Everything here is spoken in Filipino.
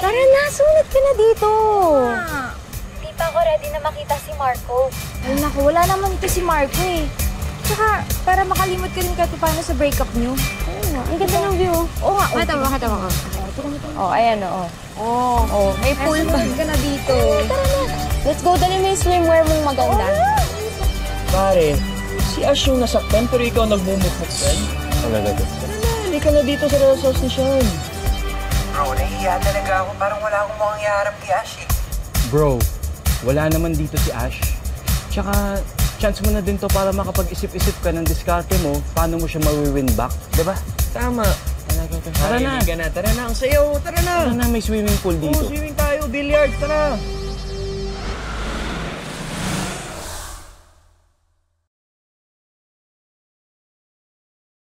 Tara na, sumunod ka na dito. Hindi pa ako ready na makita si Marco. Ay naku, wala naman ito si Marco eh. Tsaka, para makalimot ka rin kahit paano sa breakup niyo. Ayun nga, ang ganda ng view. Oo nga, Makita mo. Oh, ayan o. Oh, may pool pa. Ka na dito. Tara na. Let's go, dali mo yung swimwear mong maganda. Pare, si Ash yung nasaktan pero ikaw nagmumukmuk friend. Talaga to. Tara na, hindi ka na dito sa Rose House ni Sean. Bro, nahihiya talaga ako. Parang wala akong mukhang iharap kay Ash eh. Bro, wala naman dito si Ash. Tsaka, chance mo na din to para makapag-isip-isip ka ng diskarte mo, paano mo siya mawi-win back, diba? Tama. Tara na. Tara na, ang sayaw. Tara na. Tara na, may swimming pool dito. Oo, swimming tayo. Billiard, tara.